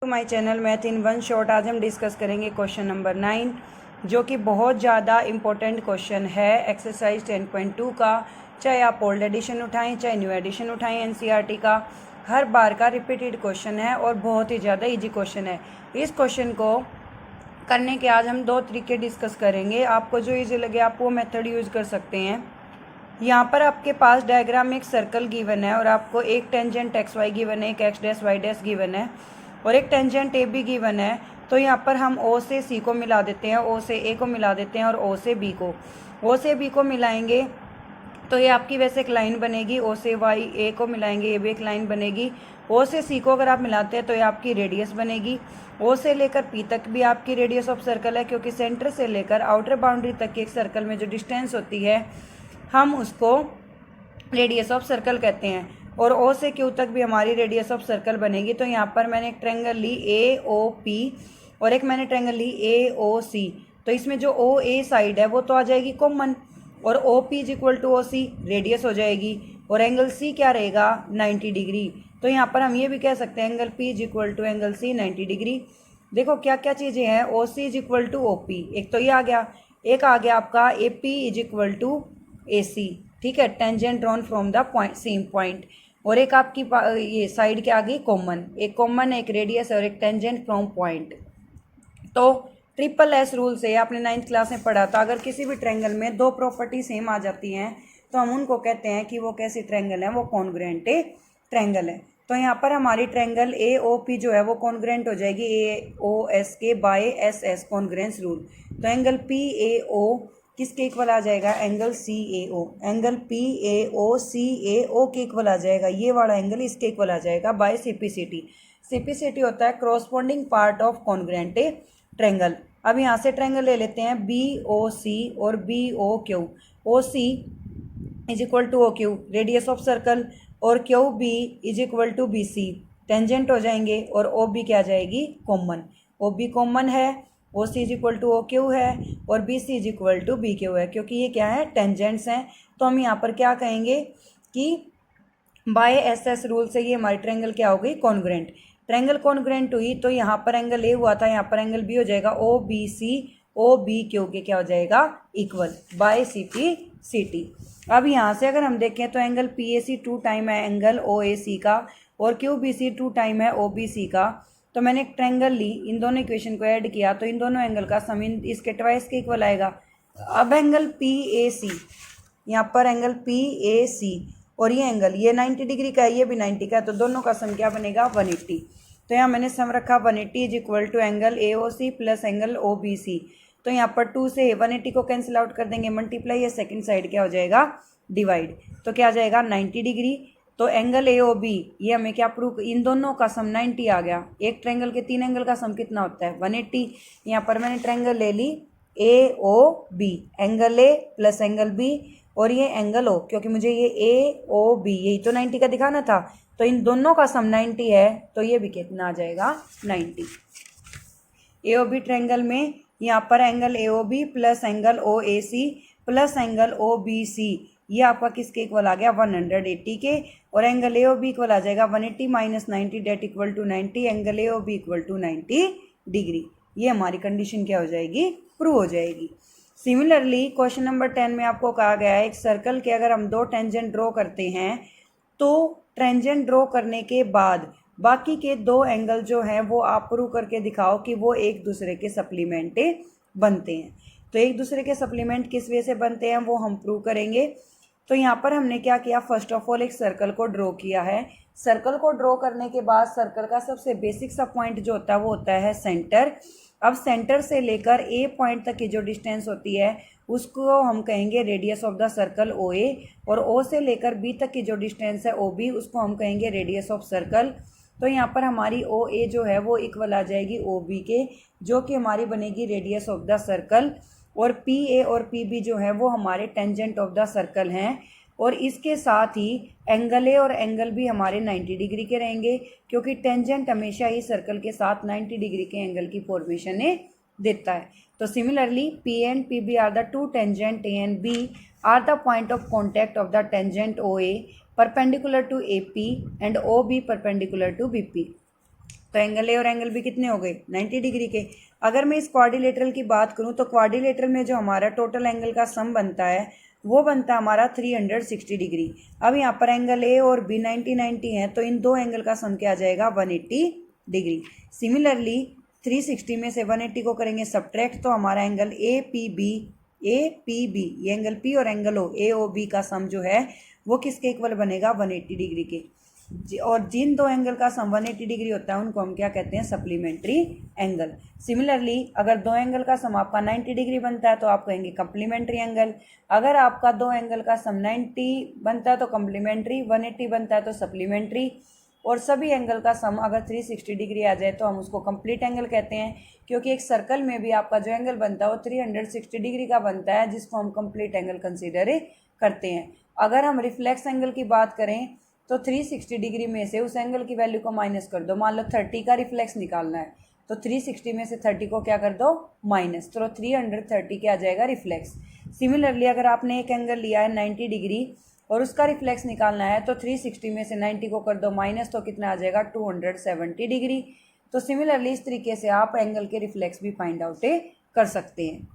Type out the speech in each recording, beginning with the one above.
My channel math in one shot. आज हम discuss करेंगे क्वेश्चन नंबर 9 जो कि बहुत ज़्यादा इम्पोर्टेंट क्वेश्चन है एक्सरसाइज 10.2 का। चाहे आप ओल्ड एडिशन उठाएं चाहे न्यू एडिशन उठाएं, एनसीईआरटी का हर बार का रिपीटेड क्वेश्चन है और बहुत ही ज़्यादा इजी क्वेश्चन है। इस क्वेश्चन को करने के आज हम दो तरीके डिस्कस करेंगे। आपको जो ईजी लगे आप वो मेथड यूज़ कर सकते हैं। यहाँ पर आपके पास डायग्राम में एक सर्कल गिवन है और आपको एक टेंजेंट एक्स वाई गिवन है, एक x dash y dash given है और एक टेंजेंट ए बी गिवन है। तो यहाँ पर हम ओ से सी को मिला देते हैं, ओ से ए को मिला देते हैं और ओ से बी को। ओ से बी को मिलाएंगे तो ये आपकी वैसे एक लाइन बनेगी। ओ से वाई ए को मिलाएंगे, ये भी एक लाइन बनेगी। ओ से सी को अगर आप मिलाते हैं तो ये आपकी रेडियस बनेगी। ओ से लेकर पी तक भी आपकी रेडियस ऑफ सर्कल है, क्योंकि सेंटर से लेकर आउटर बाउंड्री तक की एक सर्कल में जो डिस्टेंस होती है हम उसको रेडियस ऑफ सर्कल कहते हैं। और ओ से क्यू तक भी हमारी रेडियस ऑफ सर्कल बनेगी। तो यहाँ पर मैंने एक triangle Lee A O P और एक मैंने ट्रायंगल ली ए ओ सी। तो इसमें जो ओ ए साइड है वो तो आ जाएगी कॉमन और O P is equal to O C radius हो जाएगी और एंगल सी क्या रहेगा 90 डिग्री। तो यहाँ पर हम ये भी कह सकते हैं angle P is equal to angle C 90 degree. देखो क्या क्या चीज़ें हैं, O C is equal to O P, एक तो ये आ गया, एक आ गया आपका A P is equal to A C, ठीक है, tangent drawn from the point same point. और एक आपकी ये साइड के आगे कॉमन, एक कॉमन एक रेडियस और एक टेंजेंट फ्रॉम पॉइंट। तो ट्रिपल एस रूल से आपने 9th क्लास में पढ़ा था, अगर किसी भी ट्रायंगल में दो प्रॉपर्टी सेम आ जाती हैं तो हम उनको कहते हैं कि वो कैसी ट्रायंगल है, वो कॉन्ग्रुएंट ट्रायंगल है। तो यहाँ पर हमारी ट्रायंगल ए ओ पी जो है वो कॉन्ग्रुएंट हो जाएगी ए ओ एस के by S S congruence rule. तो एंगल पी ए ओ किसके इक्वल आ जाएगा, angle C A O. Angle P A O C A O के इक्वल आ जाएगा, ये वाला एंगल इसके इक्वल आ जाएगा बाय सिपिसिटी। सिपिसिटी होता है corresponding part of congruent triangle. अब यहाँ से ट्रायंगल ले लेते हैं बी ओ सी और B O Q. O C is equal to O Q radius of circle और Q B is equal to B C tangent हो जाएंगे और ओ बी क्या जाएगी कॉमन। ओ बी कॉमन है, O C is equal to O Q है और B C is equal to B Q है, क्योंकि ये क्या है टेंजेंट्स हैं। तो हम यहाँ पर क्या कहेंगे कि बाय एस एस रूल से ये हमारी ट्रायंगल क्या हो गई कॉन्ग्रुएंट। ट्रायंगल कॉन्ग्रुएंट हुई तो यहाँ पर एंगल ए हुआ था, यहाँ पर एंगल बी हो जाएगा O B C, O B Q के क्या हो जाएगा equal by C P C T. अब यहाँ से अगर हम देखें तो angle P A C 2 time है एंगल ओ ए सी का और क्यू बी सी 2 टाइम है ओ बी सी का। तो मैंने एक ट्रायंगल ली, इन दोनों इक्वेशन को ऐड किया तो इन दोनों एंगल का सम इसके ट्वाइस के इक्वल आएगा। अब एंगल पी ए सी, यहाँ पर एंगल पी ए सी और ये एंगल ये 90 डिग्री का है, ये भी 90 का है, तो दोनों का सम क्या बनेगा 180। तो यहाँ मैंने सम रखा 180 is equal to angle A O C plus angle O B C. तो यहाँ पर 2 से 180 को कैंसिल आउट कर देंगे, मल्टीप्लाई, ये सेकंड साइड क्या हो जाएगा डिवाइड, तो क्या आ जाएगा 90 डिग्री। तो एंगल ए ओ बी ये हमें क्या प्रूव, इन दोनों का सम 90 आ गया। एक ट्रायंगल के 3 एंगल का सम कितना होता है 180। यहाँ पर मैंने ट्रायंगल ले ली A O B, angle A plus angle B और ये एंगल ओ, क्योंकि मुझे ये ए ओ बी यही तो 90 का दिखाना था, तो इन दोनों का सम 90 है, तो ये भी कितना आ जाएगा 90। ए ओ बी ट्रायंगल में यहाँ पर angle A O B plus angle O A C plus angle O B C ये आपका किसके इक्वल आ गया 180 के, और एंगल ए ओ बी इक्वल आ जाएगा 180 minus 90 that equal to 90, angle A O B equal to 90 degree. ये हमारी कंडीशन क्या हो जाएगी प्रूव हो जाएगी। सिमिलरली क्वेश्चन नंबर 10 में आपको कहा गया है एक सर्कल के अगर हम दो टेंजेंट ड्रॉ करते हैं तो टेंजेंट ड्रॉ करने के बाद बाकी के दो एंगल जो हैं वो आप प्रूव करके दिखाओ कि वो एक दूसरे के सप्लीमेंट बनते हैं। तो एक दूसरे के सप्लीमेंट किस वे से बनते हैं वो हम प्रूव करेंगे। तो यहाँ पर हमने क्या किया, फर्स्ट ऑफ ऑल एक सर्कल को ड्रॉ किया है। सर्कल को ड्रॉ करने के बाद सर्कल का सबसे बेसिक सा पॉइंट जो होता है वो होता है सेंटर। अब सेंटर से लेकर ए पॉइंट तक की जो डिस्टेंस होती है उसको हम कहेंगे radius of the circle O A, और ओ से लेकर बी तक की जो डिस्टेंस है ओ बी उसको हम कहेंगे रेडियस ऑफ सर्कल। तो यहाँ पर हमारी ओ ए जो है वो इक्वल आ जाएगी ओ बी के, जो कि हमारी बनेगी रेडियस ऑफ द सर्कल, और पी ए और पी बी जो है वो हमारे टेंजेंट ऑफ द सर्कल हैं। और इसके साथ ही एंगल ए और एंगल बी हमारे 90 डिग्री के रहेंगे, क्योंकि टेंजेंट हमेशा ही सर्कल के साथ 90 डिग्री के एंगल की फॉर्मेशन देता है। तो similarly P and P B are the two tangent A and B are the point of contact of the tangent O A perpendicular to A P and O B perpendicular to B P. तो angle A और angle B कितने हो गए 90 degree के। अगर मैं इस quadrilateral की बात करूं तो क्वाड्रिलेटरल में जो हमारा टोटल एंगल का सम बनता है वो बनता है हमारा 360 डिग्री। अब यहाँ पर एंगल ए और बी 90 है, तो इन दो एंगल का सम क्या आ जाएगा 180 डिग्री। सिमिलरली 360 में से 180 को करेंगे सब्ट्रैक्ट, तो हमारा एंगल ए पी बी ये एंगल पी और एंगल ओ ए ओ बी का सम जो है वो किसके इक्वल बनेगा 180 डिग्री के। और जिन दो एंगल का सम 180 डिग्री होता है उनको हम क्या कहते हैं सप्लीमेंट्री एंगल। सिमिलरली अगर दो एंगल का सम आपका 90 डिग्री बनता है तो आप कहेंगे कम्प्लीमेंट्री एंगल। अगर आपका दो एंगल का सम 90 बनता है तो कम्प्लीमेंट्री, 180 बनता है तो सप्लीमेंट्री, और सभी एंगल का सम अगर 360 डिग्री आ जाए तो हम उसको कंप्लीट एंगल कहते हैं, क्योंकि एक सर्कल में भी आपका जो एंगल बनता है वो 360 डिग्री का बनता है, जिसको हम कंप्लीट एंगल कंसीडर करते हैं। अगर हम रिफ्लेक्स एंगल की बात करें तो 360 डिग्री में से उस एंगल की वैल्यू को माइनस कर दो। मान लो 30 का रिफ्लेक्स निकालना है तो 360 में से 30 को क्या कर दो माइनस, तो 330 क्या आ जाएगा रिफ्लेक्स। सिमिलरली अगर आपने एक एंगल लिया है 90 डिग्री और उसका रिफ्लेक्स निकालना है तो 360 में से 90 को कर दो माइनस, तो कितना आ जाएगा 270 डिग्री। तो सिमिलरली इस तरीके से आप एंगल के रिफ्लेक्स भी फाइंड आउट कर सकते हैं।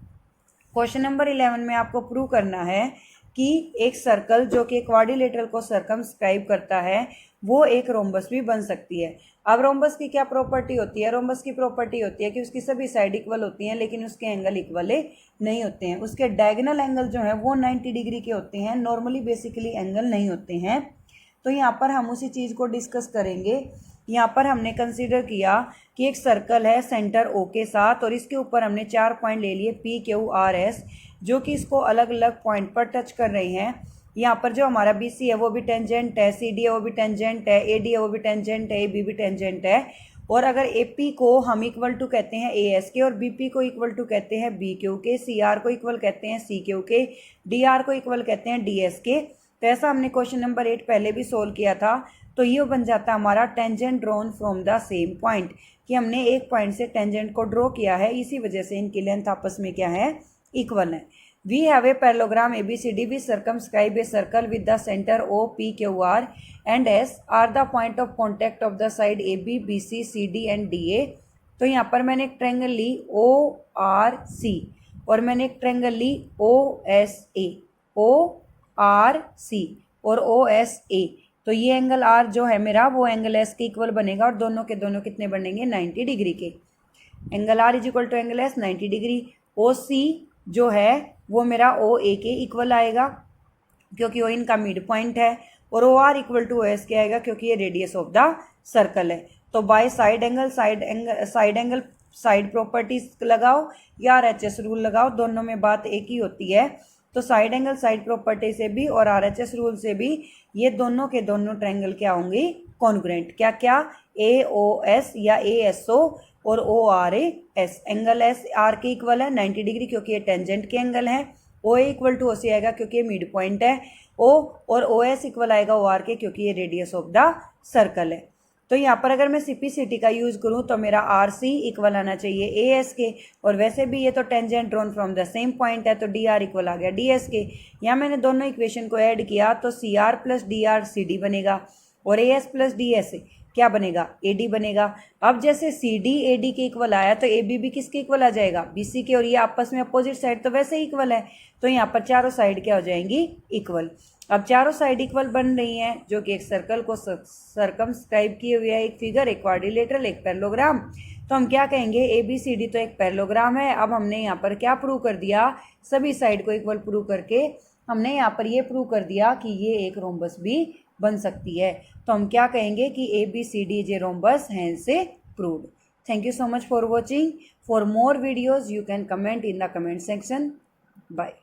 क्वेश्चन नंबर 11 में आपको प्रूव करना है कि एक सर्कल जो कि क्वाड्रिलेटरल को सर्कमस्क्राइब करता है वो एक रोम्बस भी बन सकती है। अब रोम्बस की क्या प्रॉपर्टी होती है? रोम्बस की प्रॉपर्टी होती है कि उसकी सभी साइड इक्वल होती हैं लेकिन उसके एंगल इक्वल नहीं होते हैं। उसके डायगोनल एंगल जो है वो 90 डिग्री के होते हैं, नॉर्मली बेसिकली एंगल नहीं होते हैं। तो यहाँ पर हम उसी चीज़ को डिस्कस करेंगे। यहाँ पर हमने कंसीडर किया कि एक सर्कल है सेंटर ओ के साथ और इसके ऊपर हमने 4 पॉइंट ले लिए पी क्यू आर एस, जो कि इसको अलग अलग पॉइंट पर टच कर रही हैं। यहाँ पर जो हमारा बी सी है वो भी टेंजेंट है, सी डी है वो भी टेंजेंट है, ए डी है वो भी टेंजेंट है, ए बी भी टेंजेंट है। और अगर ए पी को हम इक्वल टू कहते हैं ए एस के और बी पी को इक्वल टू कहते हैं बी क्यू के, सी आर को इक्वल कहते हैं सी क्यू के, डी आर को इक्वल कहते हैं डी एस के। तो ऐसा हमने क्वेश्चन नंबर 8 पहले भी सोल्व किया था। तो ये बन जाता है हमारा tangent drawn from the same point, कि हमने एक पॉइंट से टेंजेंट को ड्रॉ किया है, इसी वजह से इनकी लेंथ आपस में क्या है इक्वल है। We have a parallelogram ABCD which circumscribe a circle with the center O, P, Q, R and S are the point of contact of the side AB, BC, CD and DA। तो यहाँ पर मैंने एक triangle ली ORC और मैंने एक triangle ली OSA, ORC और OSA। तो ये एंगल R जो है मेरा वो एंगल S के इक्वल बनेगा और दोनों के दोनों कितने बनेंगे 90 डिग्री के। Angle R is equal to angle S 90 degree. OC जो है वो मेरा ओ ए के इक्वल आएगा क्योंकि वो इनका मिड पॉइंट है, और O R equal to S के आएगा क्योंकि ये रेडियस ऑफ द सर्कल है। तो by side angle side properties लगाओ या आर एच एस रूल लगाओ, दोनों में बात एक ही होती है। तो साइड एंगल साइड प्रॉपर्टी से भी और आर एच एस रूल से भी ये दोनों के दोनों ट्रायंगल क्या होंगे कॉन्ग्रुएंट। क्या क्या ए ओ एस या ए एस ओ और O R A S. Angle S R के इक्वल है 90 डिग्री क्योंकि ये टेंजेंट के एंगल हैं। ओ ए इक्वल टू ओ सी आएगा क्योंकि ये मिड पॉइंट है। ओ और ओ एस इक्वल आएगा ओ आर के क्योंकि ये रेडियस ऑफ द सर्कल है। तो यहाँ पर अगर मैं सीपीसीटी का यूज़ करूँ तो मेरा आर सी इक्वल आना चाहिए ए एस के, और वैसे भी ये तो tangent drawn from the same point है तो डी आर इक्वल आ गया डी एस के। यहाँ मैंने दोनों इक्वेशन को ऐड किया तो C R plus D R C D बनेगा और A S plus D S क्या बनेगा ए डी बनेगा। अब जैसे सी डी ए डी के इक्वल आया तो ए बी भी किसके इक्वल आ जाएगा बी सी के, और ये आपस में अपोजिट साइड तो वैसे ही इक्वल है। तो यहाँ पर चारों साइड क्या हो जाएंगी इक्वल। अब चारों साइड इक्वल बन रही हैं जो कि एक सर्कल को सर्कमस्क्राइब किए हुए है, एक फिगर, एक क्वाड्रिलेटरल, एक पैरेललोग्राम। तो हम क्या कहेंगे ए बी सी डी तो एक पैरेललोग्राम है। अब हमने यहाँ पर क्या प्रूव कर दिया, सभी साइड को इक्वल प्रूव करके हमने यहाँ पर ये प्रूव कर दिया कि ये एक रोम्बस भी बन सकती है। तो हम क्या कहेंगे कि A B C D is rhombus hence से proved. Thank you so much for watching. For more videos you can comment in the comment section. Bye.